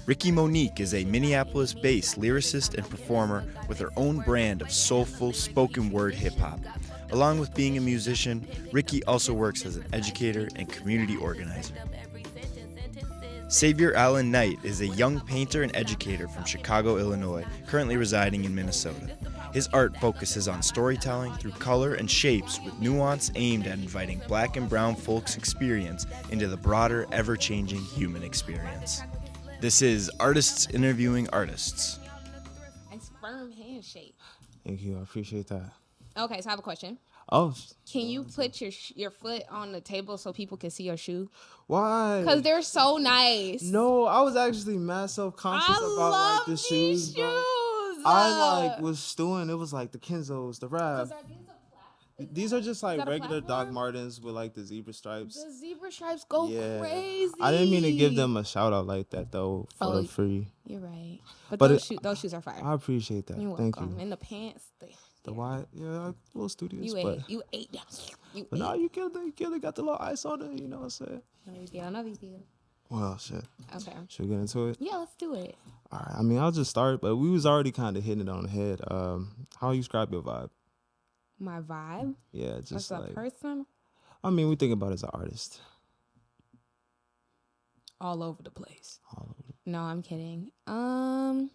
Ricki Monique is a Minneapolis-based lyricist and performer with her own brand of soulful spoken word hip-hop. Along with being a musician, Ricki also works as an educator and community organizer. Xavier Allen Knight is a young painter and educator from Chicago, Illinois, currently residing in Minnesota. His art focuses on storytelling through color and shapes with nuance aimed at inviting Black and brown folks' experience into the broader, ever-changing human experience. This is Artists Interviewing Artists. Nice firm handshake. Thank you. I appreciate that. Okay, so I have a question. Oh. Can you put your foot on the table so people can see your shoe? Why? Because they're so nice. No, I was actually mad self-conscious about like the shoes, bro. I was stewing. It was like the Kenzos, the Rap. These are just like regular Doc Martens with like the zebra stripes. The zebra stripes go crazy. I didn't mean to give them a shout out like that though for the free. You're right. But those shoes are fire. I appreciate that. You're welcome. Thank you. And the pants. The white, yeah, a little studious. You ate. But now you killed it. Got the little ice on it. You know what I'm saying? No big deal. Well, shit. Okay. Should we get into it? Yeah, let's do it. All right. I mean, I'll just start, but we was already kind of hitting it on the head. How you describe your vibe? My vibe? Yeah, just as a person? I mean, we think about it as an artist. All over the place. No, I'm kidding. How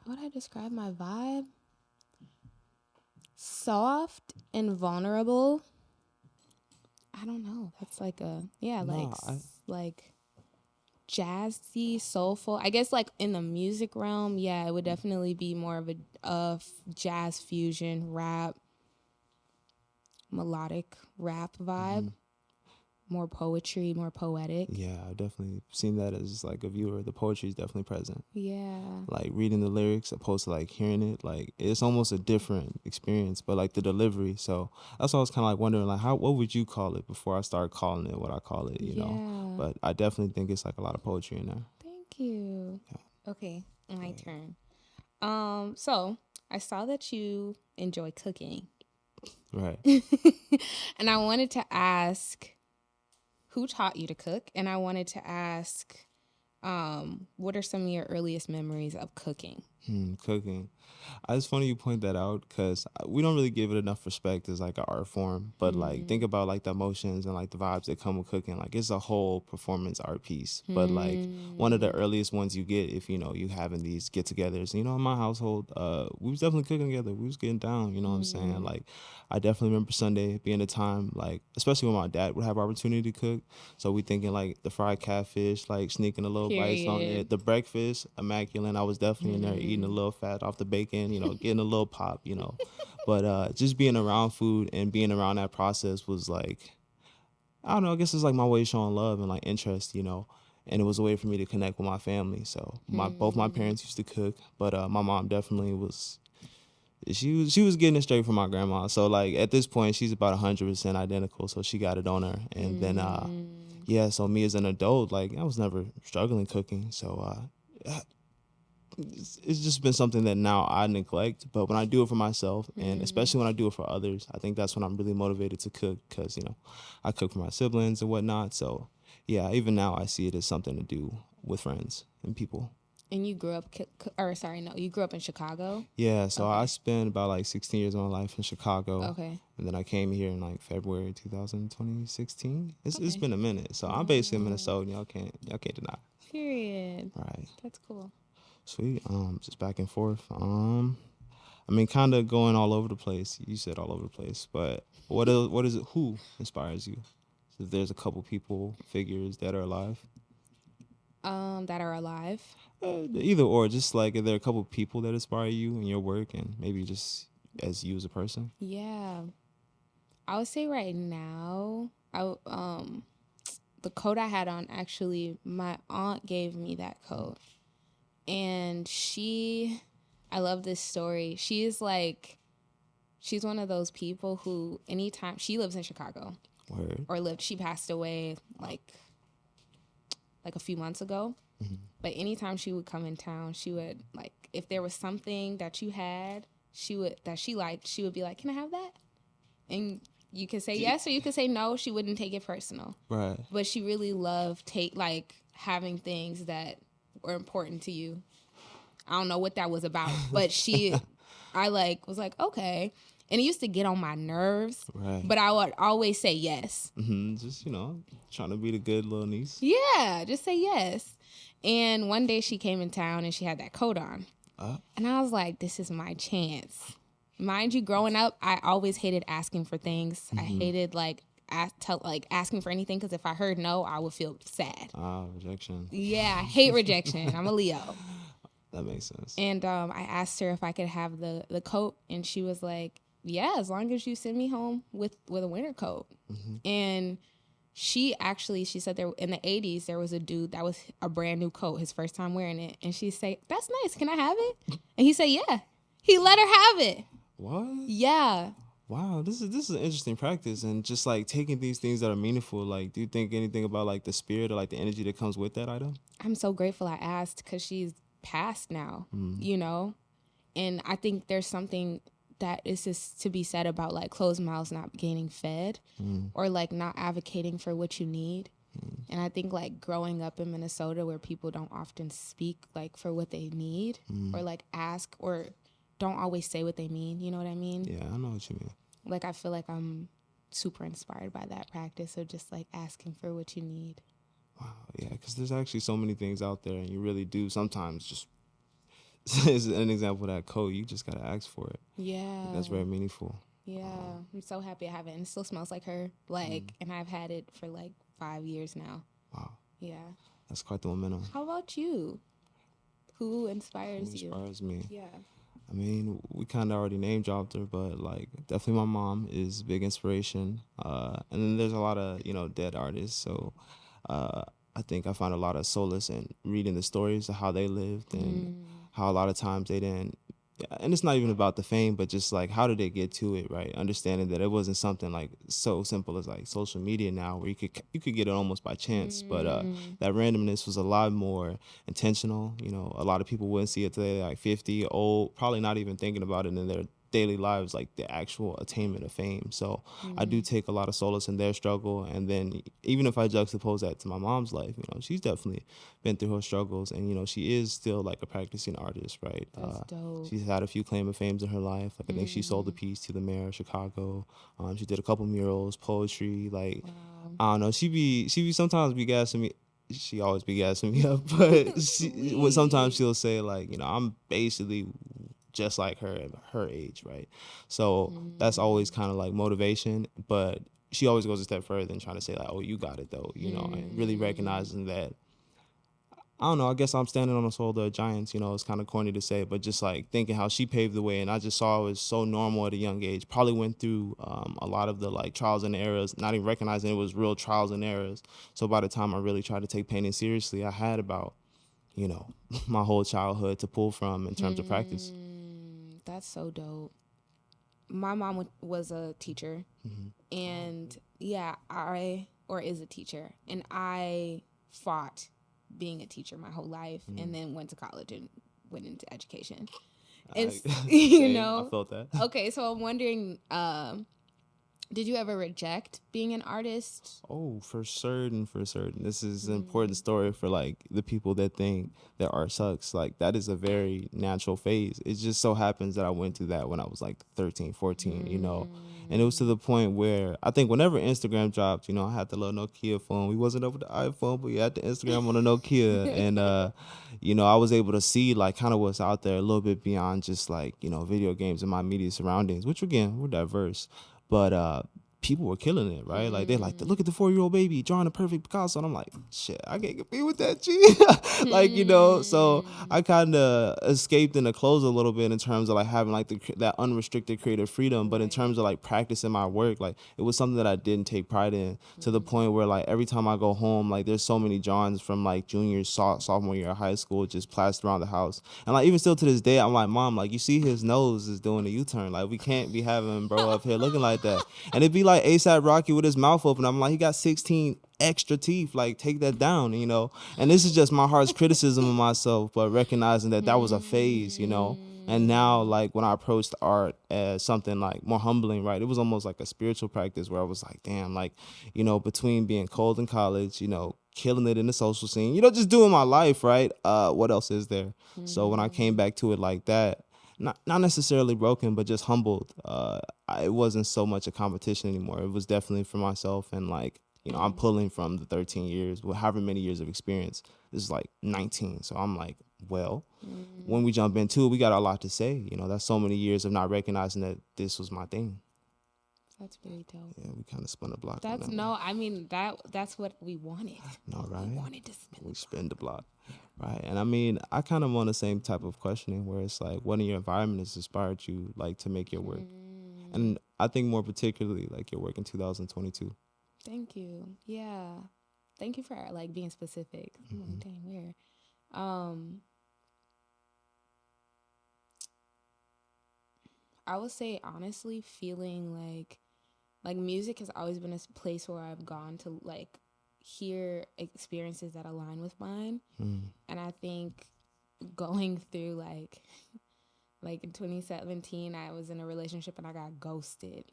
would I describe my vibe? Soft and vulnerable. I don't know. That's like like jazzy, soulful. I guess like in the music realm, yeah, it would definitely be more of a jazz fusion, rap, melodic rap vibe. Mm-hmm. More poetry, more poetic. Yeah, I've definitely seen that as like a viewer. The poetry is definitely present. Yeah. Like reading the lyrics opposed to like hearing it, like it's almost a different experience, but like the delivery. So that's why I was kind of like wondering like what would you call it before I started calling it what I call it, you know? But I definitely think it's like a lot of poetry in there. Thank you. Yeah. Okay, my turn. So I saw that you enjoy cooking. Right. And I wanted to ask, who taught you to cook? And I wanted to ask, what are some of your earliest memories of cooking? Cooking. It's funny you point that out because we don't really give it enough respect as like an art form. But like think about like the emotions and like the vibes that come with cooking. Like it's a whole performance art piece. But like one of the earliest ones you get if, you know, you having these get-togethers. You know, in my household, we was definitely cooking together. We was getting down, you know what I'm saying? Like I definitely remember Sunday being a time, like, especially when my dad would have opportunity to cook. So we thinking like the fried catfish, like sneaking a little bites on it. The breakfast, immaculate. I was definitely in there eating a little fat off the bacon, you know, getting a little pop, you know. But just being around food and being around that process was like, I don't know, I guess it's like my way of showing love and like interest, you know. And it was a way for me to connect with my family. So both my parents used to cook, but my mom definitely was. She was getting it straight from my grandma. So like at this point she's about 100% identical. So she got it on her. And then so me as an adult, like I was never struggling cooking. So it's just been something that now I neglect. But when I do it for myself and especially when I do it for others, I think that's when I'm really motivated to cook because, you know, I cook for my siblings and whatnot. So yeah, even now I see it as something to do with friends and people. And you grew up, you grew up in Chicago? Yeah, so I spent about like 16 years of my life in Chicago. Okay. And then I came here in like February 2016. It's been a minute. So I'm basically a Minnesotan. Y'all can't deny. Period. Right. That's cool. Sweet. Just back and forth. I mean, kind of going all over the place. You said all over the place, but what is it? Who inspires you? So there's a couple people, figures that are alive. That are alive. Either or, just like are there a couple people that inspire you in your work and maybe just as you as a person? Yeah, I would say right now, the coat I had on, actually, my aunt gave me that coat. And I love this story. She's one of those people who anytime, she lives in Chicago. Word. She passed away like a few months ago. Mm-hmm. But anytime she would come in town, she would, like, if there was something that you had, that she liked, she would be like, "Can I have that?" And you could say yes or you could say no. She wouldn't take it personal. Right. But she really loved having things that or important to you. I don't know what that was about, but I was like, okay. And it used to get on my nerves, Right. but I would always say yes. Just, trying to be the good little niece. Yeah, just say yes. And one day she came in town and she had that coat on. And I was like, this is my chance. Mind you, growing up, I always hated asking for things. I hated asking for anything, because if I heard no, I would feel sad. Rejection. Yeah, I hate rejection. I'm a Leo. That makes sense. And I asked her if I could have the coat, and she was like, yeah, as long as you send me home with a winter coat. And she said there in the 80s, there was a dude that was a brand new coat, his first time wearing it. And she said, that's nice. Can I have it? And he said, yeah. He let her have it. What? Yeah. Wow, this is an interesting practice, and just like taking these things that are meaningful. Like, do you think anything about like the spirit or like the energy that comes with that item? I'm so grateful I asked, because she's passed now, and I think there's something that is just to be said about like closed mouths not getting fed, or like not advocating for what you need. And I think like growing up in Minnesota, where people don't often speak like for what they need, or like ask, or don't always say what they mean. You know what I mean? Yeah, I know what you mean. Like, I feel like I'm super inspired by that practice of just like asking for what you need. Wow, yeah, because there's actually so many things out there, and you really do sometimes just, as an example of that coat, you just gotta ask for it. Yeah. That's very meaningful. Yeah, I'm so happy I have it, and it still smells like her. Like, and I've had it for like 5 years now. Wow. Yeah. That's quite the momentum. How about you? Who inspires you? Who inspires me? Yeah. I mean, we kind of already name dropped her, but like definitely my mom is big inspiration. And then there's a lot of, dead artists. So I think I find a lot of solace in reading the stories of how they lived, and how a lot of times they didn't. And it's not even about the fame, but just like, how did they get to it, right? Understanding that it wasn't something like so simple as like social media now, where you could get it almost by chance. But that randomness was a lot more intentional. A lot of people wouldn't see it today, like 50, old, probably not even thinking about it in their daily lives, like the actual attainment of fame. So I do take a lot of solace in their struggle. And then even if I juxtapose that to my mom's life, she's definitely been through her struggles, and she is still like a practicing artist, right? That's dope. She's had a few claim of fames in her life. Like, I think she sold a piece to the mayor of Chicago. She did a couple murals, poetry. Like, I don't know. She be sometimes be gassing me. She always be gassing me up, but sometimes she'll say like, I'm basically just like her at her age, right? So that's always kind of like motivation, but she always goes a step further and trying to say like, oh, you got it though, and really recognizing that, I don't know, I guess I'm standing on the shoulder of giants, it's kind of corny to say, but just like thinking how she paved the way, and I just saw it was so normal at a young age, probably went through a lot of the like trials and errors, not even recognizing it was real trials and errors. So by the time I really tried to take painting seriously, I had about, my whole childhood to pull from in terms of practice. That's so dope. My mom was a teacher, and is a teacher, and I fought being a teacher my whole life, and then went to college and went into education. It's I felt that. Okay, so I'm wondering, did you ever reject being an artist? Oh, for certain. This is an important story for like the people that think that art sucks. Like, that is a very natural phase. It just so happens that I went through that when I was like 13, 14, and it was to the point where I think whenever Instagram dropped, I had the little Nokia phone. We wasn't over the iPhone, but we had the Instagram on the Nokia. And, I was able to see like kind of what's out there a little bit beyond just like, video games and my immediate surroundings, which again, we're diverse. But people were killing it, right? Like, they're like, look at the 4-year-old baby drawing a perfect Picasso. And I'm like, shit, I can't compete with that, G. Like, so I kind of escaped in the clothes a little bit in terms of like having like that unrestricted creative freedom. But in terms of like practicing my work, like it was something that I didn't take pride in, to the point where like every time I go home, like there's so many drawings from like junior, sophomore year of high school just plastered around the house. And like even still to this day, I'm like, Mom, like you see his nose is doing a U-turn. Like we can't be having bro up here looking like that. And it'd be like ASAP Rocky with his mouth open. I'm like, he got 16 extra teeth. Like, take that down, And this is just my heart's criticism of myself, but recognizing that was a phase, And now, like, when I approached art as something like more humbling, right, it was almost like a spiritual practice where I was like, damn, like, between being cold in college, killing it in the social scene, just doing my life, right? What else is there? So when I came back to it like that, not necessarily broken, but just humbled. It wasn't so much a competition anymore. It was definitely for myself, and like, I'm pulling from the 13 years, however many years of experience. This is like 19, so I'm like, well, when we jump into it, we got a lot to say. That's so many years of not recognizing that this was my thing. That's really dope. Yeah, we kind of spun the block. That's on that no, one. I mean that's what we wanted. No, right? We wanted to spin. We spin the block, right? And I mean, I kind of want the same type of questioning where it's like, what in your environment has inspired you, like, to make your work? And I think more particularly, like, your work in 2022. Thank you. Yeah, thank you for like being specific. I'm like, dang, where? I would say honestly, feeling like music has always been a place where I've gone to like hear experiences that align with mine. And I think going through like in 2017, I was in a relationship and I got ghosted.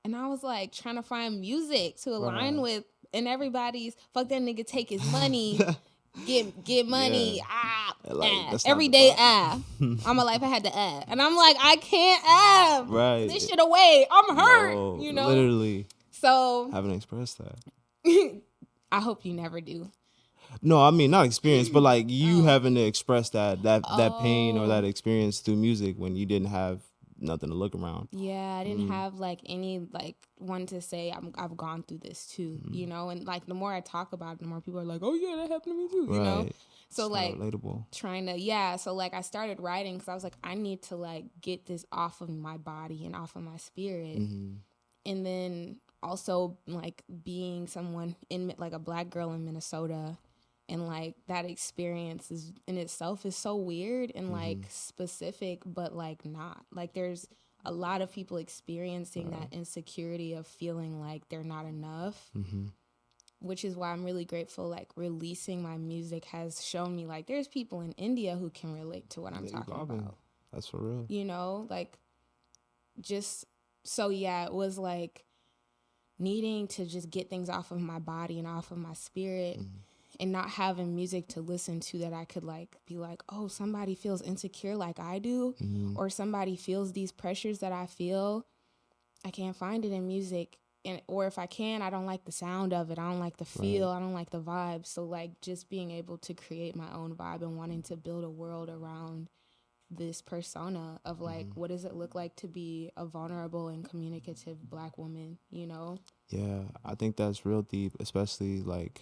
And I was like trying to find music to align with, and everybody's fuck that nigga, take his money, get money, every day all my life I had to and I'm like, I can't right this shit away. I'm hurt, No, literally. So haven't expressed that. I hope you never do. No, I mean not experience, but like you having to express that pain or that experience through music when you didn't have nothing to look around. Yeah, I didn't have like any like one to say I've gone through this too, and like the more I talk about it, the more people are like, oh yeah, that happened to me too, you know. So it's like relatable. Trying to so like I started writing because I was like, I need to like get this off of my body and off of my spirit, and then also like being someone in like a Black girl in Minnesota. And like that experience is in itself is so weird and like specific, but like not like there's a lot of people experiencing that insecurity of feeling like they're not enough, which is why I'm really grateful. Like releasing my music has shown me like there's people in India who can relate to what I'm talking about. That's for real. Like just so it was like needing to just get things off of my body and off of my spirit. And not having music to listen to that I could like be like, oh, somebody feels insecure like I do, or somebody feels these pressures that I feel. I can't find it in music, or if I can, I don't like the sound of it. I don't like the feel. I don't like the vibe. So like just being able to create my own vibe and wanting to build a world around this persona of like, what does it look like to be a vulnerable and communicative Black woman, Yeah, I think that's real deep, especially like,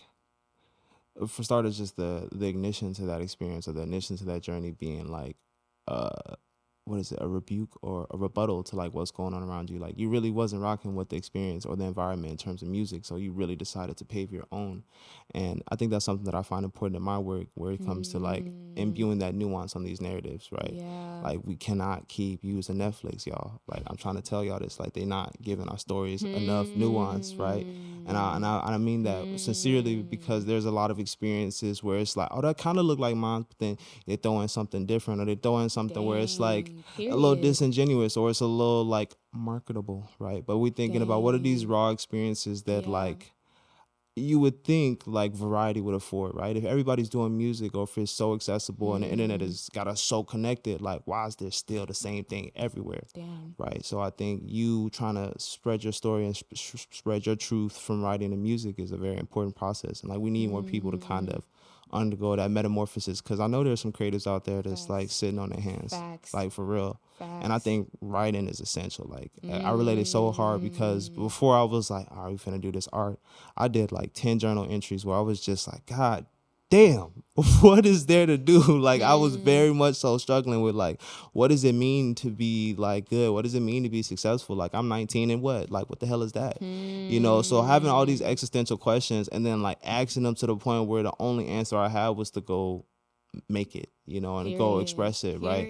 for starters, just the ignition to that experience or the ignition to that journey being like, what is it, a rebuke or a rebuttal to like what's going on around you. Like you really wasn't rocking with the experience or the environment in terms of music, so you really decided to pave your own. And I think that's something that I find important in my work, where it comes to like imbuing that nuance on these narratives, right? Like we cannot keep using Netflix, y'all. Like I'm trying to tell y'all this, like they not giving our stories enough nuance, right? And I mean that sincerely, because there's a lot of experiences where it's like, oh, that kind of look like mine, but then they're throwing something different, or they're throwing something where it's like a little disingenuous, or it's a little like marketable, right? But we're thinking about what are these raw experiences that like you would think like variety would afford, right? If everybody's doing music, or if it's so accessible and the internet has got us so connected, like why is there still the same thing everywhere? Right? So I think you trying to spread your story and spread your truth from writing to music is a very important process. And like we need more people to kind of undergo that metamorphosis, because I know there's some creatives out there that's like sitting on their hands, like for real. And I think writing is essential. Like I related so hard, because before I was like, all right, we finna do this art, I did like 10 journal entries where I was just like, God damn, what is there to do? Like I was very much so struggling with like, what does it mean to be like good? What does it mean to be successful? Like I'm 19 and what the hell is that? So having all these existential questions and then like asking them to the point where the only answer I had was to go make it, and go express it, right?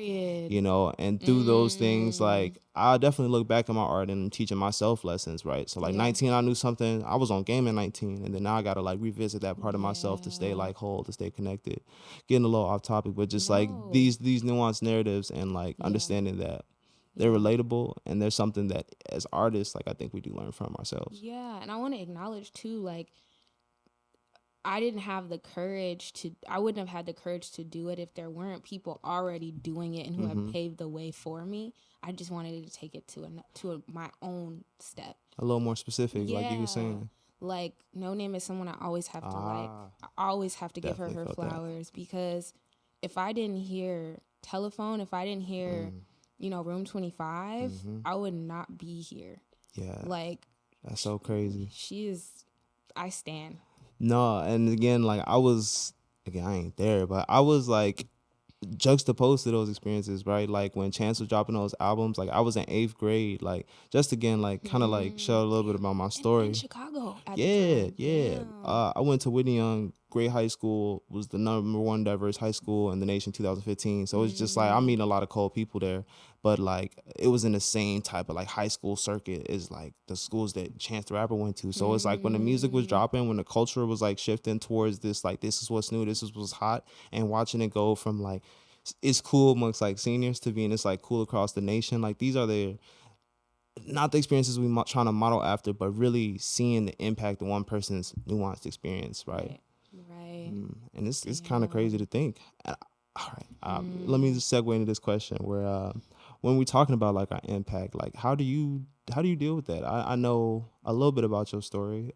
And through those things, like I definitely look back at my art and I'm teaching myself lessons, right? So like 19, I knew something, I was on game at 19, and then now I gotta like revisit that part of myself to stay like whole, to stay connected. Getting a little off topic, but just like these nuanced narratives and like understanding that they're relatable, and there's something that as artists, like I think we do learn from ourselves. And I want to acknowledge too, like I didn't have the courage to, I wouldn't have had the courage to do it if there weren't people already doing it and who have paved the way for me. I just wanted to take it to my own step. A little more specific, like you were Yeah. saying. Like, No Name is someone I always have to I always have to give her Definitely felt that. flowers, because if I didn't hear Telephone, if I didn't hear, Room 25, I would not be here. Yeah. Like, That's so crazy. she is, I stan. No, and again, like I ain't there, but I was like juxtaposed to those experiences, right? Like when Chance was dropping those albums, like I was in 8th grade, like just again, like kind of like show a little bit about my story. In Chicago at Yeah, the time. yeah. Damn. I went to Whitney Young, great high school, was the #1 diverse high school in the nation 2015. So it's just like I'm meeting a lot of cool people there, but like it was in the same type of like high school circuit as like the schools that Chance the Rapper went to. So it's like when the music was dropping, when the culture was like shifting towards this, like this is what's new, this is what's hot, and watching it go from like it's cool amongst like seniors to being it's like cool across the nation. Like these are not the experiences we trying to model after, but really seeing the impact of one person's nuanced experience, right? Right. And it's kind of crazy to think. All right, let me just segue into this question where when we're talking about like our impact, like how do you deal with that? I know a little bit about your story.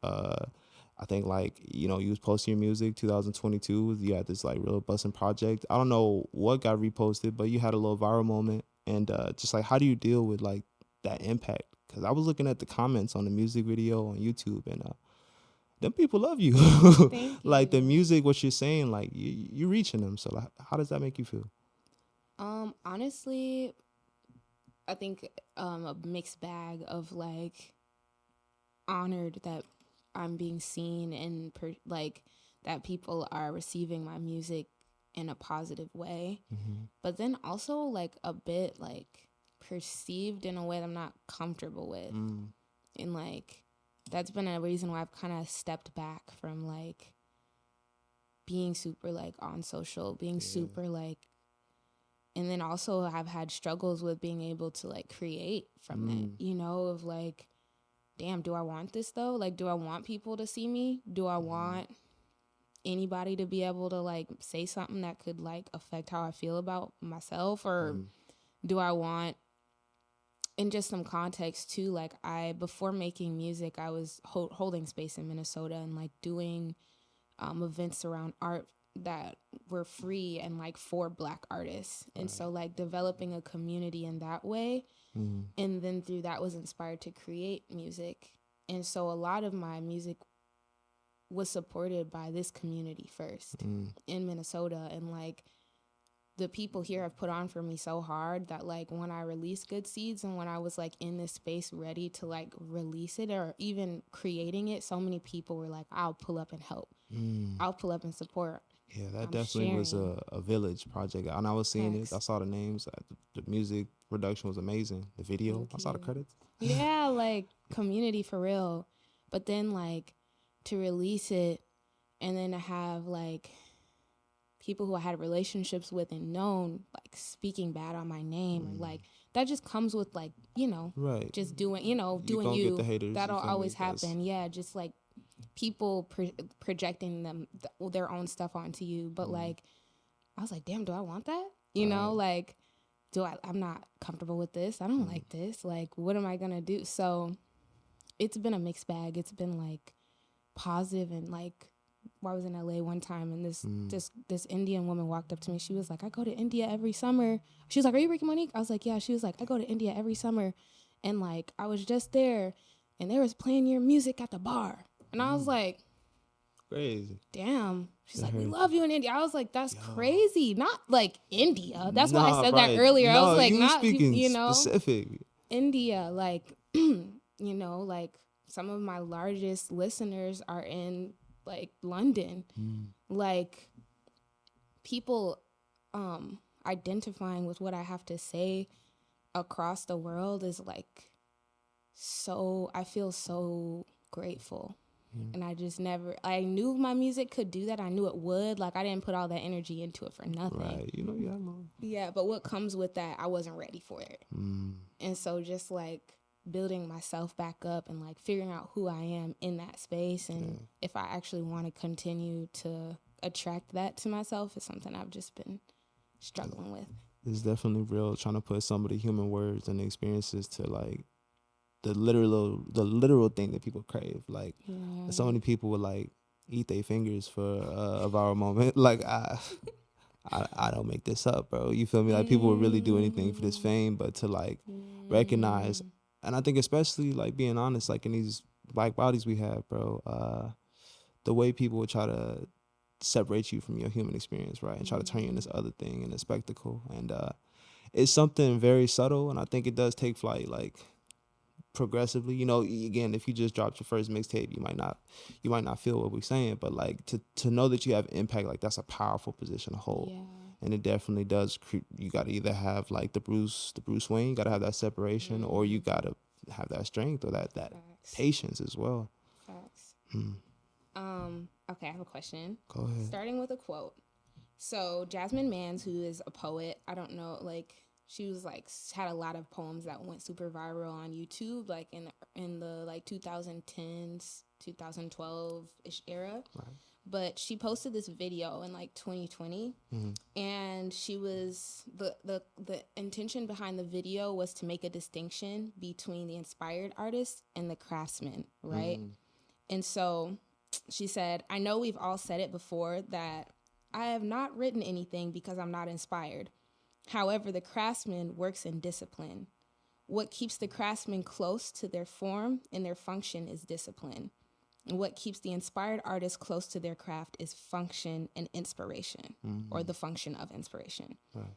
I think like, you was posting your music 2022. You had this like real busting project. I don't know what got reposted, but you had a little viral moment. And just like, how do you deal with like that impact? Because I was looking at the comments on the music video on YouTube, and them people love you. Thank Like the you. music, what you're saying, like you're reaching them. So like, how does that make you feel? Honestly, I think a mixed bag of like honored that I'm being seen and like that people are receiving my music in a positive way, but then also like a bit like perceived in a way that I'm not comfortable with, and like that's been a reason why I've kind of stepped back from like being super like on social, being super like, and then also I've had struggles with being able to like create from that, of like, damn, do I want this though? Like, do I want people to see me? Do I want anybody to be able to like say something that could like affect how I feel about myself? Or do I want, in just some context too, like before making music, I was holding space in Minnesota and like doing events around art that were free and like for Black artists. And so like developing a community in that way. And then through that was inspired to create music. And so a lot of my music was supported by this community first in Minnesota. And like the people here have put on for me so hard that like when I released Good Seeds and when I was like in this space ready to like release it or even creating it, so many people were like, I'll pull up and help. I'll pull up and support. Yeah, that definitely was a village project. And I was seeing it. I saw the names. The music production was amazing. The video, I saw the credits. Yeah, like community for real. But then like to release it and then to have like people who I had relationships with and known like speaking bad on my name or like that just comes with like, right. just doing, doing gonna you. get the haters, That'll always happen. Yeah, just like people projecting their own stuff onto you. But like, I was like, damn, do I want that? Like, I'm not comfortable with this. I don't like this. Like, what am I going to do? So it's been a mixed bag. It's been like positive and like, I was in LA one time and this Indian woman walked up to me. She was like, I go to India every summer. She was like, are you Ricki Monique? I was like, yeah. She was like, I go to India every summer. And like, I was just there and they was playing your music at the bar. And I was like, crazy. Damn. She's like, we love you in India. I was like, that's crazy. Not like India. That's why I said that earlier. I was like, not, specific. India, like, like some of my largest listeners are in like London. Like people identifying with what I have to say across the world is like I feel so grateful. And I just I knew my music could do that. I knew it would. Like I didn't put all that energy into it for nothing. Right. Yeah, but what comes with that, I wasn't ready for it. And so just like building myself back up and like figuring out who I am in that space, and if I actually want to continue to attract that to myself is something I've just been struggling with. It's definitely real, trying to put some of the human words and experiences to like the literal thing that people crave. Like so many people would like eat their fingers for a viral moment. Like I don't make this up, bro. You feel me? Like people would really do anything for this fame, but to like recognize, and I think especially like being honest, like in these black bodies we have, bro, the way people would try to separate you from your human experience, right? And try to turn you into this other thing and a spectacle. And it's something very subtle, and I think it does take flight, like progressively. You know, again, if you just dropped your first mixtape, you might not feel what we're saying, but like to know that you have impact, like that's a powerful position to hold. And it definitely does. You got to either have like the Bruce Wayne, you got to have that separation, or you got to have that strength or that patience as well. Facts. Okay, I have a question. Go ahead. Starting with a quote. So Jasmine Mans, who is a poet, I don't know, like she was like had a lot of poems that went super viral on YouTube, like in the like 2010s, 2012-ish era. Right. But she posted this video in like 2020, and she was the intention behind the video was to make a distinction between the inspired artist and the craftsman, right? And so she said, "I know we've all said it before that I have not written anything because I'm not inspired. However, the craftsman works in discipline. What keeps the craftsman close to their form and their function is discipline. And what keeps the inspired artist close to their craft is function and inspiration, or the function of inspiration." Right.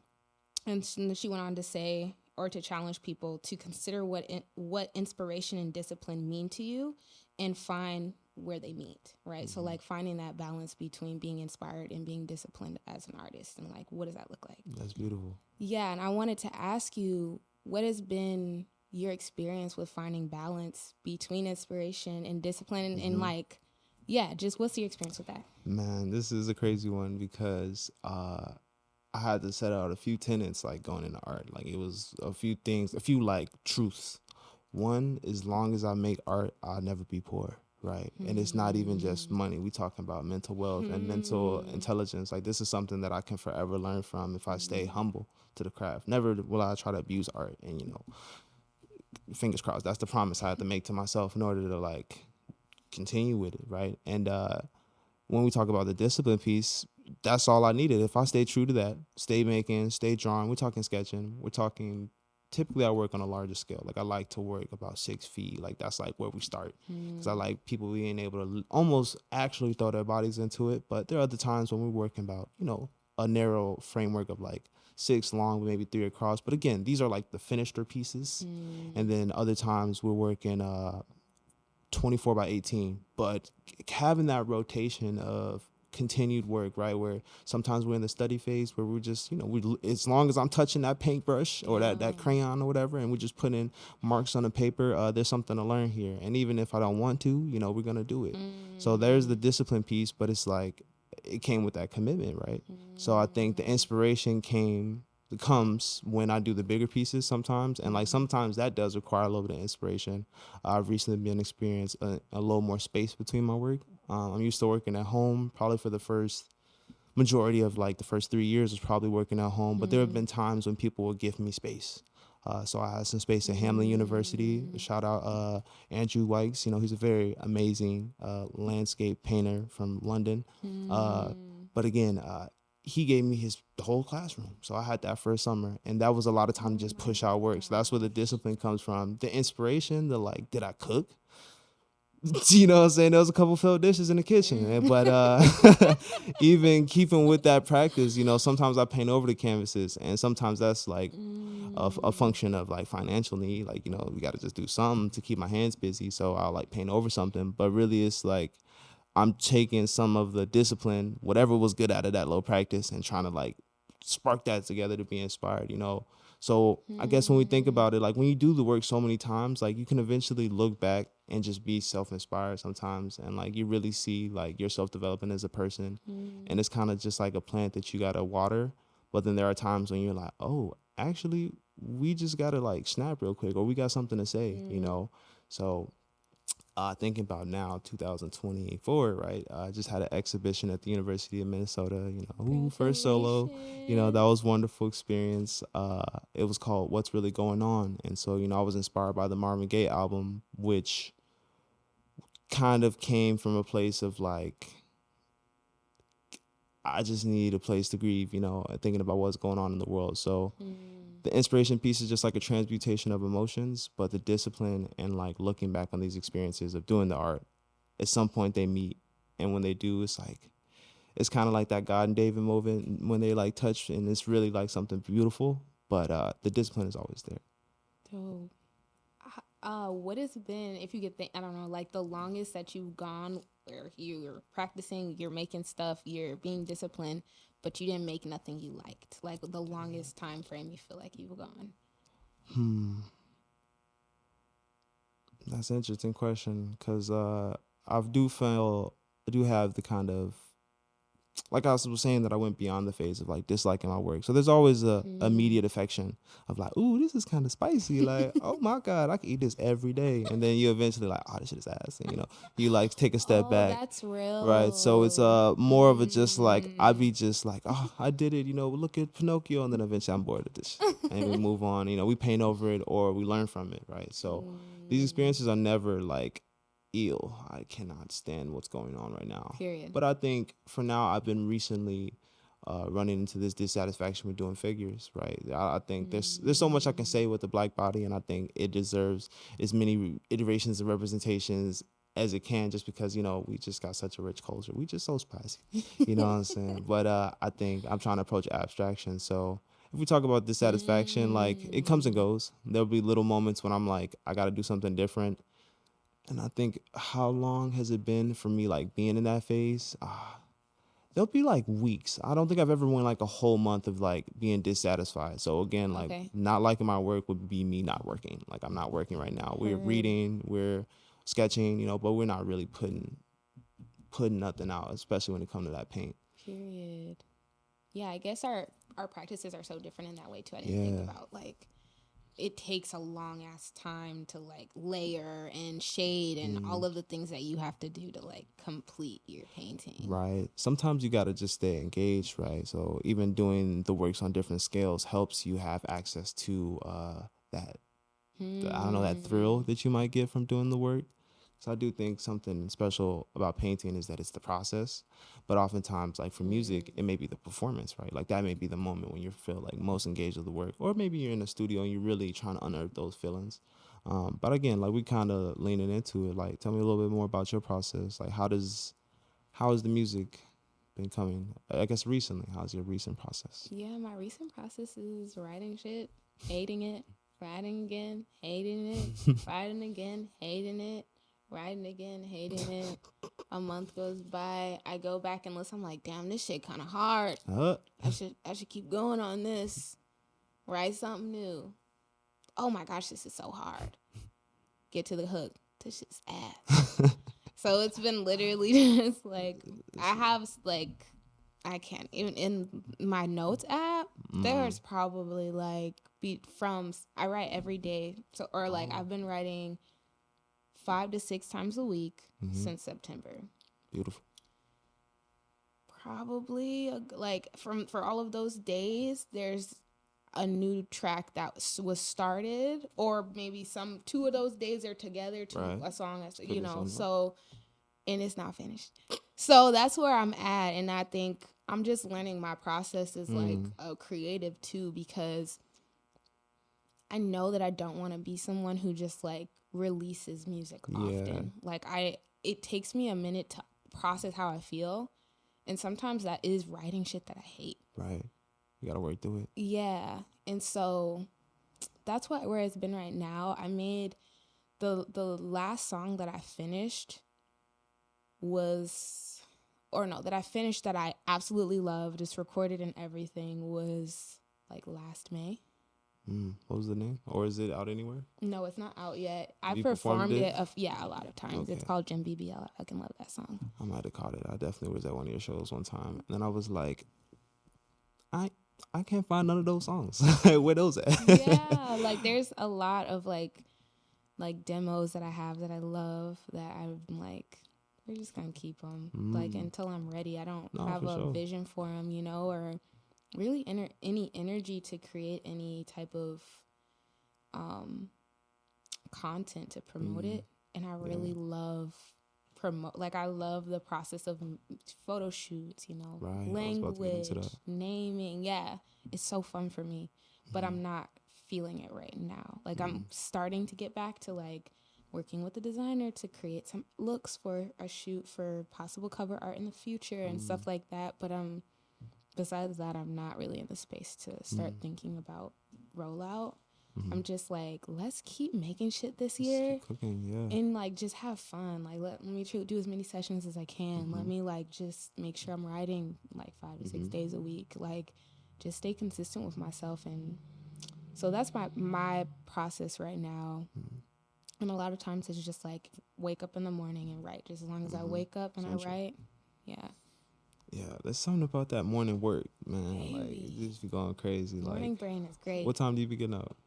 And she went on to say, or to challenge people to consider what inspiration and discipline mean to you and find where they meet, right? So like finding that balance between being inspired and being disciplined as an artist, and like what does that look like? That's beautiful. Yeah, and I wanted to ask you, what has been your experience with finding balance between inspiration and discipline, and like, yeah, just what's your experience with that? Man, this is a crazy one because I had to set out a few tenets like going into art. Like it was a few things, a few like truths. One, as long as I make art, I'll never be poor. Right. And it's not even just money. We talking about mental wealth and mental intelligence. Like this is something that I can forever learn from if I stay humble to the craft. Never will I try to abuse art. And, you know, fingers crossed, that's the promise I have to make to myself in order to like continue with it. Right. And when we talk about the discipline piece, that's all I needed. If I stay true to that, stay making, stay drawing, we're talking sketching, we're talking. Typically, I work on a larger scale. Like I like to work about 6 feet. Like that's like where we start. Because I like people being able to almost actually throw their bodies into it. But there are other times when we're working about, you know, a narrow framework of like 6 long, maybe 3 across. But again, these are like the finisher pieces. And then other times we're working 24 by 18. But having that rotation of continued work, right, where sometimes we're in the study phase where we're just, you know, as long as I'm touching that paintbrush or that crayon or whatever, and we're just putting marks on the paper, there's something to learn here. And even if I don't want to, you know, we're gonna do it. So there's the discipline piece, but it's like it came with that commitment, right? So I think the inspiration comes when I do the bigger pieces sometimes, and like sometimes that does require a little bit of inspiration. I've recently been experiencing a little more space between my work. I'm used to working at home. Probably for the first majority of like the first 3 years was probably working at home, but there have been times when people would give me space. So I had some space at Hamlin University. Shout out Andrew Wykes. You know, he's a very amazing landscape painter from London. But again, he gave me the whole classroom. So I had that first summer, and that was a lot of time to just push out work. So that's where the discipline comes from. The inspiration, the like, did I cook? You know what I'm saying? There was a couple failed dishes in the kitchen. But even keeping with that practice, you know, sometimes I paint over the canvases, and sometimes that's like a function of like financial need. Like, you know, we got to just do something to keep my hands busy. So I'll like paint over something. But really it's like I'm taking some of the discipline, whatever was good out of that little practice, and trying to like spark that together to be inspired, you know? So I guess when we think about it, like when you do the work so many times, like you can eventually look back and just be self-inspired sometimes. And like you really see like yourself developing as a person. And it's kind of just like a plant that you got to water. But then there are times when you're like, oh, actually, we just gotta like snap real quick, or we got something to say, you know. So thinking about now, 2024, right? I just had an exhibition at the University of Minnesota. You know, first solo. You know, that was a wonderful experience. It was called "What's Really Going On," and so you know, I was inspired by the Marvin Gaye album, which kind of came from a place of like, I just need a place to grieve, you know, thinking about what's going on in the world. So the inspiration piece is just like a transmutation of emotions, but the discipline and like looking back on these experiences of doing the art, at some point they meet. And when they do, it's like, it's kind of like that God and David moment when they like touch, and it's really like something beautiful, but the discipline is always there. Dope. What has been, if you could think, I don't know, like the longest that you've gone where you're practicing, you're making stuff, you're being disciplined, but you didn't make nothing you liked? Like the longest time frame you feel like you've gone? That's an interesting question, because I do have the kind of, like I was saying, that I went beyond the phase of like disliking my work. So there's always a immediate affection of like, ooh, this is kind of spicy. Like, oh my God, I can eat this every day. And then you eventually like, oh, this shit is ass. And you know, you like take a step back. That's real. Right. So it's more of a just like, I be just like, oh, I did it, you know, look at Pinocchio, and then eventually I'm bored of this shit. And we move on, you know, we paint over it or we learn from it, right? So these experiences are never like, ew, I cannot stand what's going on right now. Period. But I think for now, I've been recently running into this dissatisfaction with doing figures, right? I think there's so much I can say with the Black body, and I think it deserves as many iterations and representations as it can, just because, you know, we just got such a rich culture. We just so spicy, you know what I'm saying? But I think I'm trying to approach abstraction. So if we talk about dissatisfaction, like it comes and goes. There'll be little moments when I'm like, I got to do something different. And I think, how long has it been for me, like, being in that phase? There'll be, like, weeks. I don't think I've ever went, like, a whole month of, like, being dissatisfied. So, again, like, not liking my work would be me not working. Like, I'm not working right now. We're reading, we're sketching, you know, but we're not really putting nothing out, especially when it comes to that paint. Period. Yeah, I guess our practices are so different in that way, too. I didn't think about, like, it takes a long ass time to like layer and shade and all of the things that you have to do to like complete your painting. Right. Sometimes you got to just stay engaged, right? So even doing the works on different scales helps you have access to that, I don't know, that thrill that you might get from doing the work. So I do think something special about painting is that it's the process, but oftentimes, like for music, it may be the performance, right? Like that may be the moment when you feel like most engaged with the work, or maybe you're in a studio and you're really trying to unearth those feelings. But again, like we kind of leaning into it. Like, tell me a little bit more about your process. Like, how has the music been coming? I guess recently, how's your recent process? Yeah, my recent process is writing shit, hating it, writing again, hating it, writing again, hating it. Writing again, hating it. A month goes by. I go back and listen. I'm like, damn, this shit kind of hard. I should keep going on this. Write something new. Oh my gosh, this is so hard. Get to the hook. This shit's ass. So it's been literally just like, I have like, I can't even, in my notes app, there's probably like I write every day. So, or like I've been writing 5 to 6 times a week since September. Beautiful. Probably like for all of those days, there's a new track that was started, or maybe 2 of those days are together to a song, you know. So, and it's not finished. So that's where I'm at, and I think I'm just learning my process as like a creative too, because I know that I don't want to be someone who just like releases music often. Like it takes me a minute to process how I feel, and sometimes that is writing shit that I hate. Right. You gotta work through it. Yeah. And so that's where it's been right now. I made the last song that I finished that I absolutely loved, it's recorded and everything, was like last May. What was the name? Or is it out anywhere? No, it's not out yet. I performed it a lot of times. Okay. It's called Jim BBL. I fucking love that song. I might have caught it. I definitely was at one of your shows one time. And then I was like, I I can't find none of those songs. Where those at? Yeah, like there's a lot of like demos that I have that I love that I'm like, we're just gonna keep them like until I'm ready. I don't No, have for a sure. vision for them, you know, or really any energy to create any type of content to promote it. And I really love I love the process of photo shoots, you know, Right. I was about to get into language, that. naming. Yeah, it's so fun for me, but I'm not feeling it right now. Like I'm starting to get back to like working with the designer to create some looks for a shoot for possible cover art in the future and stuff like that. But besides that, I'm not really in the space to start thinking about rollout. I'm just like, let's keep making shit this year Cooking, yeah. and like just have fun. Like let me do as many sessions as I can. Let me like just make sure I'm writing like 5 to 6 days a week. Like just stay consistent with myself. And so that's my process right now. And a lot of times it's just like wake up in the morning and write. Just as long as I wake up and I write, yeah. Yeah, there's something about that morning work, man. Baby. Like it just be going crazy. Morning Like, brain is great. what time do you be getting up?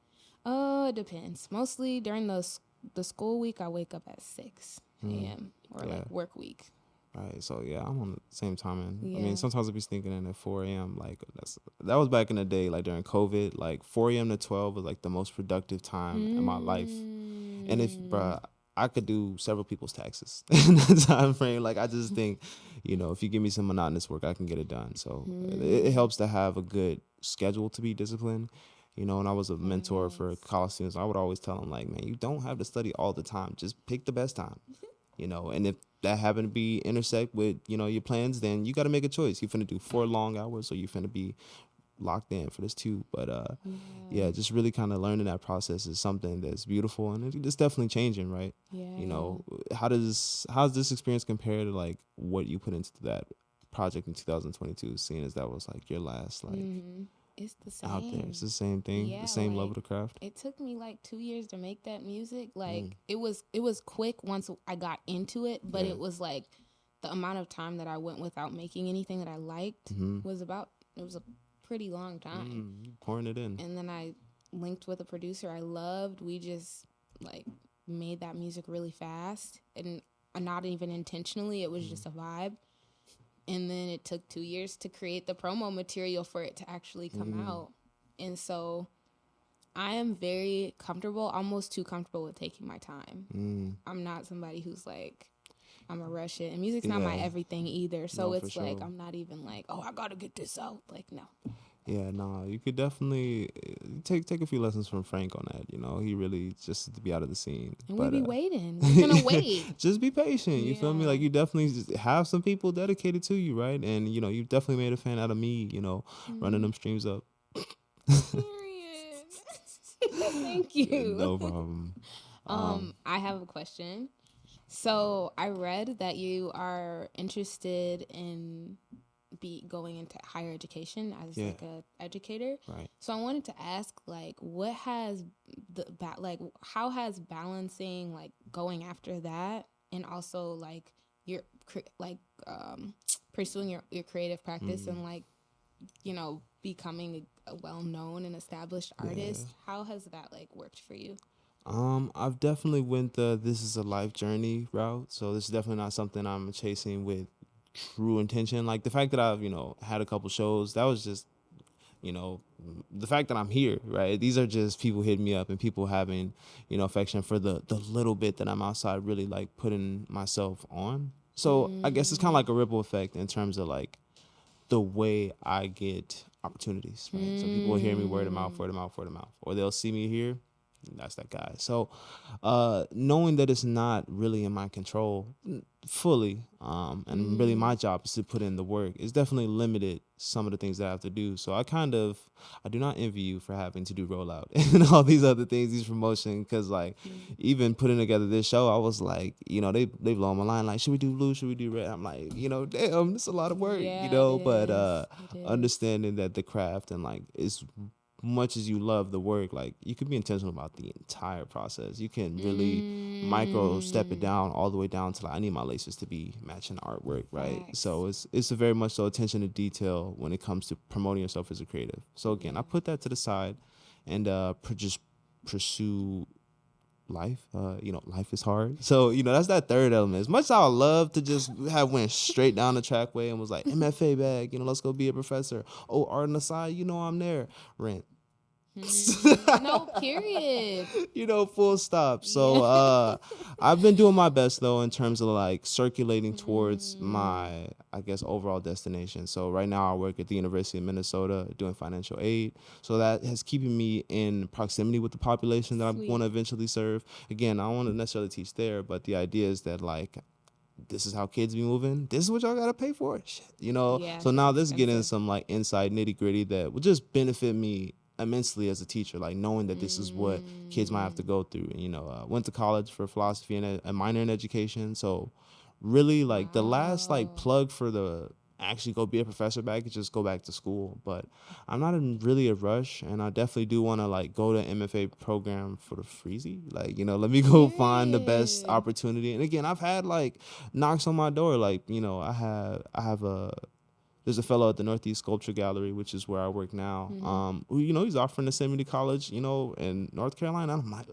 Oh, it depends. Mostly during the school week, I wake up at 6 a.m. or like work week. Right, so yeah, I'm on the same timing. I Yeah. mean, sometimes I'll be sneaking in at 4 a.m. Like that was back in the day, like during COVID. Like 4 a.m. to 12 was like the most productive time in my life. And if, bruh, I could do several people's taxes in that time frame. Like I just think, you know, if you give me some monotonous work, I can get it done. So it helps to have a good schedule to be disciplined. You know, and I was a mentor for college students. I would always tell them, like, man, you don't have to study all the time. Just pick the best time. You know, and if that happen to be intersect with, you know, your plans, then you got to make a choice. You finna do 4 long hours or you finna be locked in for this too. But yeah, just really kind of learning that process is something that's beautiful, and it's definitely changing, right? Yeah. You know, how's this experience compared to like what you put into that project in 2022, seeing as that was like your last like It's the same. out there? It's the same thing, Yeah, the same like, level of craft. It took me like 2 years to make that music. Like it was quick once I got into it, but it was like the amount of time that I went without making anything that I liked was a pretty long time. Pouring it in. And then I linked with a producer I loved. We just like made that music really fast and not even intentionally. It was just a vibe. And then it took 2 years to create the promo material for it to actually come out. And so I am very comfortable, almost too comfortable with taking my time. I'm not somebody who's like, I'm going to rush it. And music's not my everything either. So No, it's for like, sure. I'm not even like, oh, I got to get this out. Like, no. Yeah, no, you could definitely take a few lessons from Frank on that. You know, he really just to be out of the scene. And But, we be waiting. We're going to wait. just be patient. You feel me? Yeah. Like you definitely just have some people dedicated to you, right? And you know, you definitely made a fan out of me. You know, running them streams up. Period. Thank you. No problem. I have a question. So I read that you are interested in going into higher education as like a educator. Right. So I wanted to ask, like, what has how has balancing like going after that and also like your pursuing your creative practice and like, you know, becoming a well-known and established artist, how has that like worked for you? I've definitely went the this is a life journey route. So this is definitely not something I'm chasing with true intention. Like the fact that I've, you know, had a couple shows, that was just, you know, the fact that I'm here, right? These are just people hitting me up and people having, you know, affection for the little bit that I'm outside really like putting myself on. So I guess it's kind of like a ripple effect in terms of like the way I get opportunities, right? So people will hear me word of mouth, word of mouth, word of mouth, or they'll see me here. That's that guy. So knowing that it's not really in my control fully, and really my job is to put in the work, it's definitely limited some of the things that I have to do. So I do not envy you for having to do rollout and all these other things, these promotion, because like even putting together this show, I was like, you know, they blow my line like, should we do blue, should we do red? I'm like, you know, damn, it's a lot of work, Yeah, you know, it but is. It is. understanding that the craft and like it's much as you love the work, like you can be intentional about the entire process. You can really micro step it down all the way down to like, I need my laces to be matching artwork, right? Facts. So it's a very much so attention to detail when it comes to promoting yourself as a creative. So again, I put that to the side and just pursue life. Life is hard. So, that's that third element. As much as I would love to just have went straight down the trackway and was like, MFA bag, let's go be a professor. Oh, art on the side, I'm there. Rent. No, period. Full stop. So I've been doing my best though in terms of like circulating towards my, I guess, overall destination. So right now I work at the University of Minnesota doing financial aid. So that has keeping me in proximity with the population that I want to eventually serve. Again, I don't want to necessarily teach there, but the idea is that like this is how kids be moving. This is what y'all gotta pay for. Shit, Yeah, so now this is expensive. getting some like inside nitty gritty that will just benefit me immensely as a teacher, like knowing that this is what kids might have to go through. And went to college for philosophy and a minor in education. So really like the last like plug for the actually go be a professor back is just go back to school. But I'm not in really a rush, and I definitely do want to like go to MFA program for the freezy. Like, let me go find the best opportunity. And again, I've had like knocks on my door. Like, there's a fellow at the Northeast Sculpture Gallery, which is where I work now. Who, he's offering to send me to college, in North Carolina. I'm like,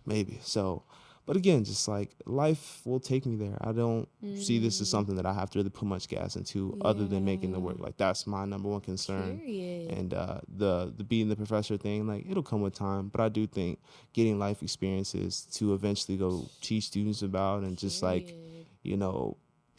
maybe. So, but again, just like life will take me there. I don't see this as something that I have to really put much gas into other than making the work. Like that's my number one concern. Period. And the being the professor thing, like it'll come with time. But I do think getting life experiences to eventually go teach students about and just like,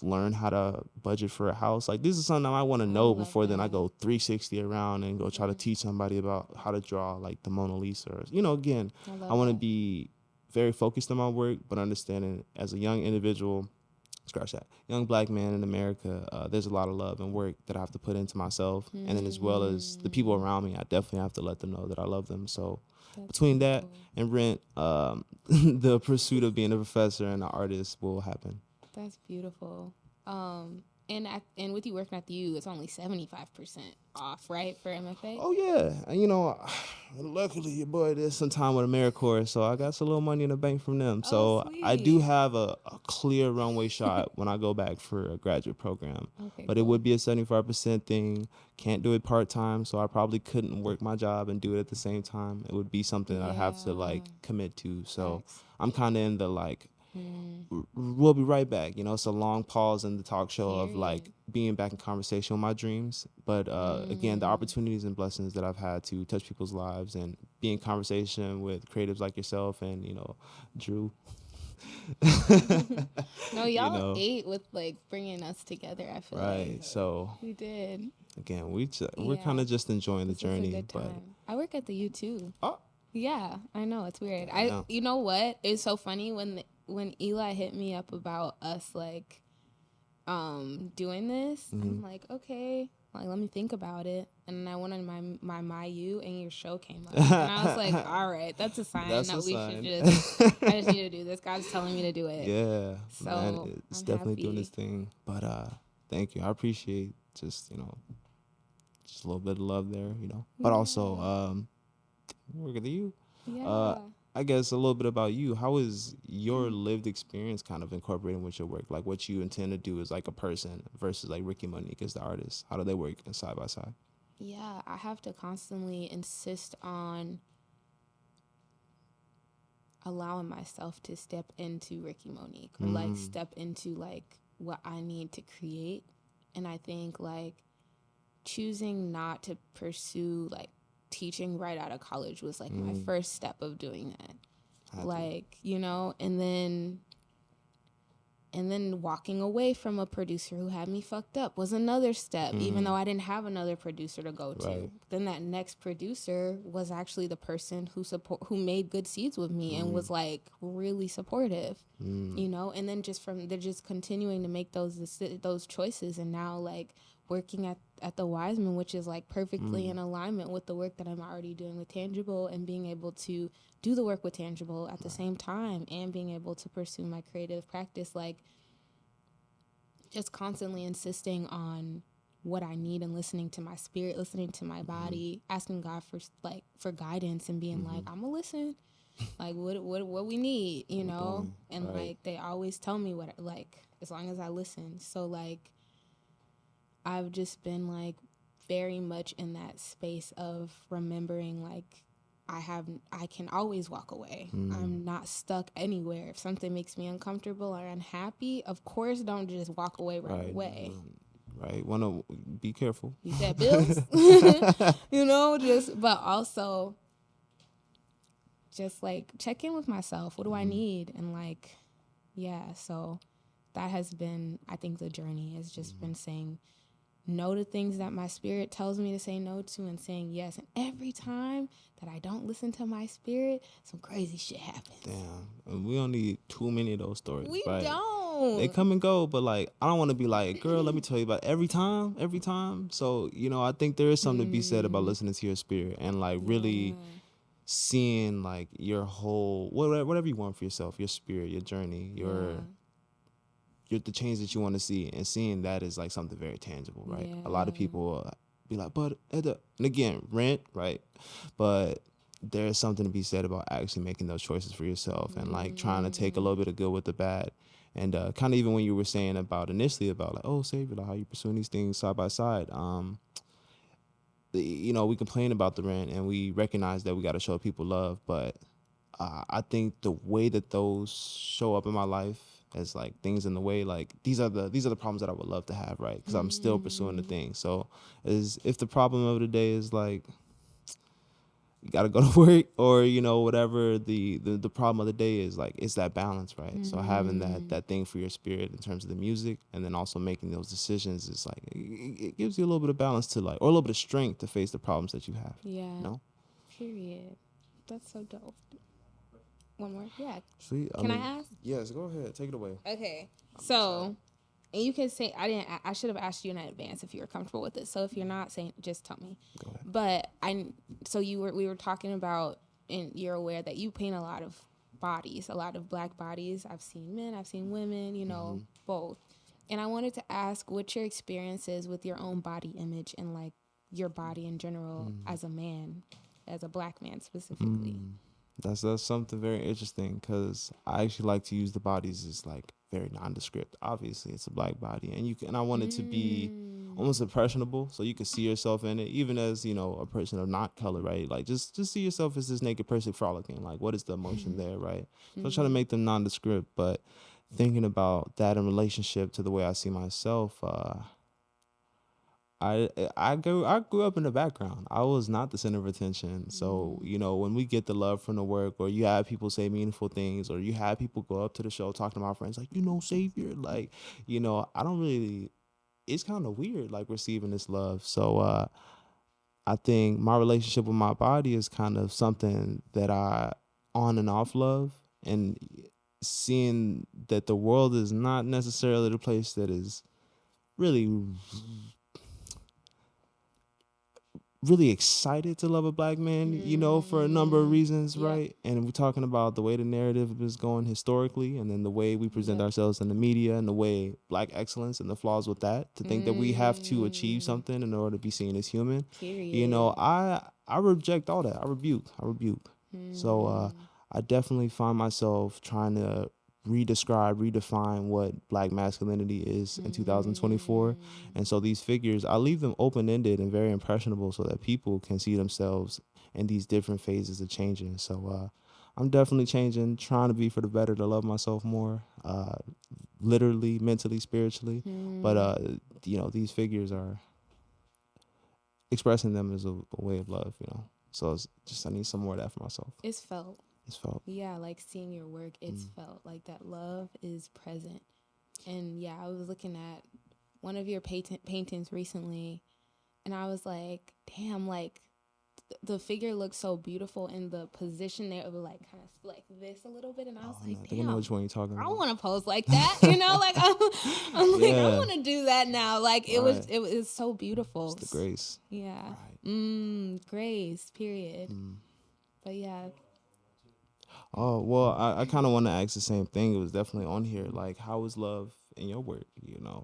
learn how to budget for a house. Like this is something I want to know before then I go 360 around and go try to teach somebody about how to draw like the Mona Lisa. Or, again, I want to be very focused on my work, but understanding as a young individual, scratch that, young Black man in America, there's a lot of love and work that I have to put into myself. And then as well as the people around me, I definitely have to let them know that I love them. So between that and rent, the pursuit of being a professor and an artist will happen. That's beautiful. And with you working at the U, it's only 75% off, right, for MFA? Oh yeah, luckily your boy did some time with AmeriCorps, so I got some little money in the bank from them. So I do have a clear runway shot when I go back for a graduate program. Okay, but cool. It would be a 75% thing. Can't do it part-time, so I probably couldn't work my job and do it at the same time. It would be something that I have to like commit to. So I'm kind of in the like, we'll be right back. It's a long pause in the talk show of like being back in conversation with my dreams. But again, the opportunities and blessings that I've had to touch people's lives and be in conversation with creatives like yourself and, Drew. No, y'all ate with like bringing us together. I feel right. So we did. Again, we're kind of just enjoying the journey. But I work at the U too. Oh. Yeah, I know, it's weird. You know what? It's so funny when Eli hit me up about us like doing this. I'm like, okay, like let me think about it. And I went on my U and your show came up. And I was like, all right, that's a sign that we should just I just need to do this. God's telling me to do it. Yeah. So man, it's definitely doing its thing. But thank you. I appreciate just a little bit of love there, But also work at the U. Yeah. I guess a little bit about you. How is your lived experience kind of incorporating with your work? Like what you intend to do as like a person versus like Ricki Monique as the artist. How do they work side by side? Yeah, I have to constantly insist on allowing myself to step into Ricki Monique or like step into like what I need to create. And I think like choosing not to pursue like teaching right out of college was like my first step of doing that. Like, and then walking away from a producer who had me fucked up was another step, even though I didn't have another producer to go to. Right. Then that next producer was actually the person who made good seeds with me and was like really supportive, and then just continuing to make those choices. And now like working at the Wiseman, which is like perfectly in alignment with the work that I'm already doing with Tangible, and being able to do the work with Tangible at the same time and being able to pursue my creative practice, like just constantly insisting on what I need and listening to my spirit, listening to my body, asking God for guidance and being like, I'm gonna listen. Like what we need, you know? And right. like they always tell me what, like, as long as I listen. So like I've just been like very much in that space of remembering like I can always walk away. I'm not stuck anywhere. If something makes me uncomfortable or unhappy, of course don't just walk away right away. Right. Want to be careful. You said bills, you know, but also just like check in with myself. What do I need? And like, yeah, so that has been, I think the journey has just been saying no to things that my spirit tells me to say no to and saying yes. And every time that I don't listen to my spirit, some crazy shit happens. Damn. And we don't need too many of those stories. We right? don't. They come and go, but like I don't want to be like, girl, let me tell you about every time. So, I think there is something to be said about listening to your spirit and like really seeing like your whole whatever you want for yourself, your spirit, your journey, your the change that you want to see, and seeing that is like something very tangible, right? A lot of people be like, but and again, rent, right? But there's something to be said about actually making those choices for yourself and like trying to take a little bit of good with the bad. And kind of even when you were saying about initially about like, oh, Savior, like how you pursuing these things side by side. We complain about the rent and we recognize that we got to show people love, but I think the way that those show up in my life as like things in the way, like these are the problems that I would love to have, right? Because I'm still pursuing the thing. So if the problem of the day is like you gotta go to work or whatever the problem of the day is, like it's that balance, right? So having that thing for your spirit in terms of the music and then also making those decisions is like it gives you a little bit of balance to like, or a little bit of strength to face the problems that you have. Period. That's so dope. One more. Yeah. See, Can I ask? Yes, go ahead. Take it away. Okay. So, and you can say, I should have asked you in advance if you were comfortable with it. So if you're not saying, just tell me. Go ahead. But we were talking about, and you're aware that you paint a lot of bodies, a lot of black bodies. I've seen men, I've seen women, both. And I wanted to ask what your experience is with your own body image and like your body in general as a man, as a black man specifically. That's something very interesting because I actually like to use the bodies as like very nondescript. Obviously, it's a black body, and I want it to be almost impressionable, so you can see yourself in it, even as a person of not color, right? Like just see yourself as this naked person frolicking. Like, what is the emotion there, right? So I try to make them nondescript, but thinking about that in relationship to the way I see myself. I grew up in the background. I was not the center of attention. So, when we get the love from the work, or you have people say meaningful things, or you have people go up to the show talking to my friends like, Savior, like, I don't really, it's kind of weird, like receiving this love. So I think my relationship with my body is kind of something that I on and off love, and seeing that the world is not necessarily the place that is really excited to love a black man, for a number of reasons, right? And we're talking about the way the narrative is going historically, and then the way we present ourselves in the media, and the way black excellence and the flaws with that, to think that we have to achieve something in order to be seen as human. Period. I reject all that. I rebuke. So I definitely find myself trying to redefine what black masculinity is in 2024. And so these figures, I leave them open-ended and very impressionable so that people can see themselves in these different phases of changing. So I'm definitely changing, trying to be for the better, to love myself more, literally, mentally, spiritually. But these figures are expressing them as a way of love, so it's just, I need some more of that for myself. It's felt. Yeah, like seeing your work, it's felt like that love is present. And I was looking at one of your paintings recently, and I was like, damn, like the figure looks so beautiful in the position there of like kind of like this a little bit, and I was like, I think I know which one you're talking about. I want to pose like that, like I'm like, I want to do that now. Like it was so beautiful. It's the grace. Yeah. Right. Grace, period. But yeah. Oh, well, I kind of want to ask the same thing. It was definitely on here. Like, how is love in your work?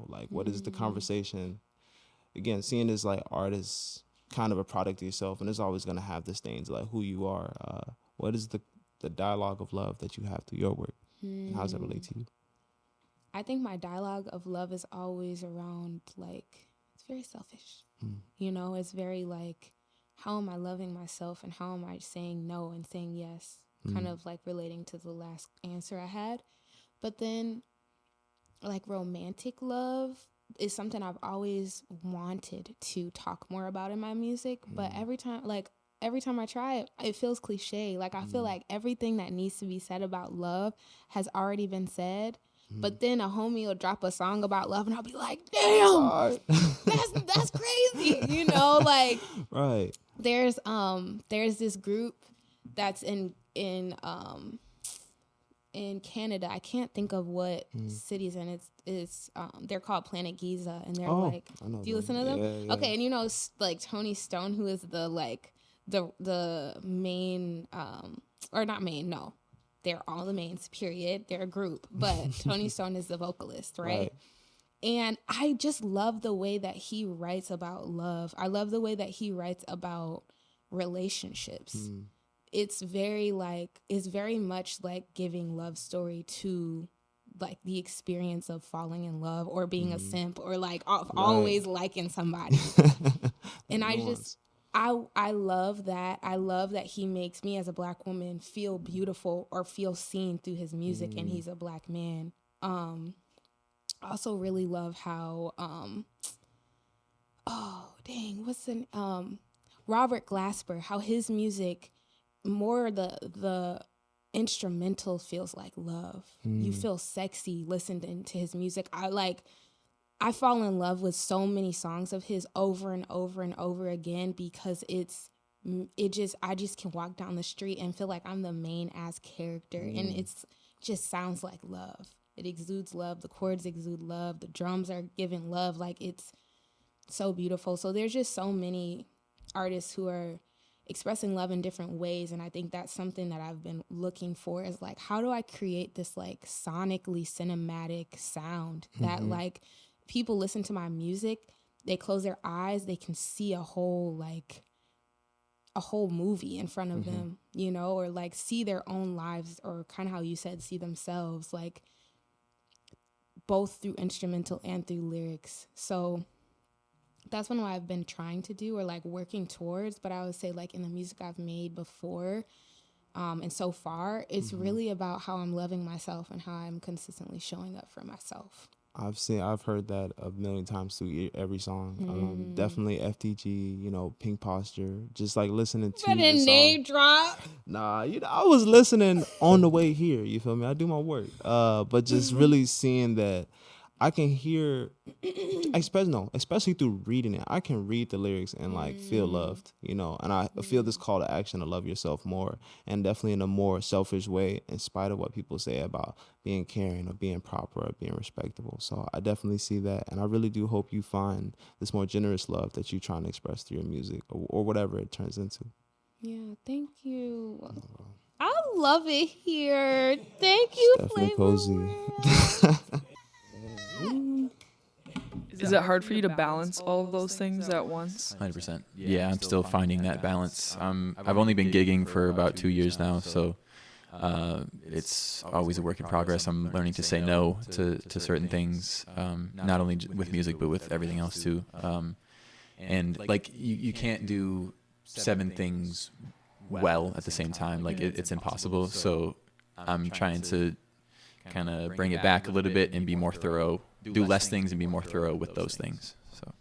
Like, what is the conversation again, seeing this like art is kind of a product of yourself, and it's always going to have this things like who you are. What is the dialogue of love that you have through your work, and how does that relate to you? I think my dialogue of love is always around, like, it's very selfish. You know, it's very like, how am I loving myself and how am I saying no and saying yes? Kind of like relating to the last answer I had. But then, like, romantic love is something I've always wanted to talk more about in my music. But every time I try it, it feels cliche. Like, I feel like everything that needs to be said about love has already been said. But then a homie will drop a song about love, and I'll be like, damn, that's crazy. You know, like, right. There's this group that's in Canada. I can't think of what cities, and it's they're called Planet Giza, and they're like, do you listen to them? Yeah. Okay, and you know, like Tony Stone, who is the main or not main, no. They're all the mains, period. They're a group, but Tony Stone is the vocalist, right? And I just love the way that he writes about love. I love the way that he writes about relationships. It's very much like giving love story to like the experience of falling in love or being a simp or like always liking somebody. And I love that. I love that he makes me as a Black woman feel beautiful or feel seen through his music, and he's a Black man. I also really love how Robert Glasper, how his music, more the instrumental feels like love. You feel sexy listening to his music. I fall in love with so many songs of his over and over and over again because I just can walk down the street and feel like I'm the main ass character, and it's just sounds like love. It exudes love. The chords exude love. The drums are giving love. Like, it's so beautiful. So there's just so many artists who are expressing love in different ways, and I think that's something that I've been looking for is like, how do I create this like sonically cinematic sound that like people listen to my music, they close their eyes, they can see a whole movie in front of them, you know, or like see their own lives, or kind of how you said, see themselves, like both through instrumental and through lyrics. So that's one what I've been trying to do or like working towards. But I would say like in the music I've made before and so far, it's really about how I'm loving myself and how I'm consistently showing up for myself. I've heard that a million times through every song. Definitely FTG, you know, Pink Posture, just like listening to the name drop. Nah, you know, I was listening on the way here. You feel me? I do my work, but just really seeing that I can hear, especially through reading it, I can read the lyrics and like feel loved, you know, and I feel this call to action to love yourself more, and definitely in a more selfish way, in spite of what people say about being caring or being proper or being respectable. So I definitely see that, and I really do hope you find this more generous love that you're trying to express through your music or whatever it turns into. Yeah, thank you. I love it here. Thank you, Definitely Flavor cozy. Is it hard for you to balance all of those things at once? 100%. Yeah, I'm still finding that balance. I've only been gigging for about 2 years now, so it's always a work in progress. I'm learning to say no to certain things, not only with music, but with everything else too. And like you can't do 7 things well at the same time. Like it's impossible. So I'm trying to kind of bring it back a little bit and be more thorough. Do less things and be more thorough with those things. So.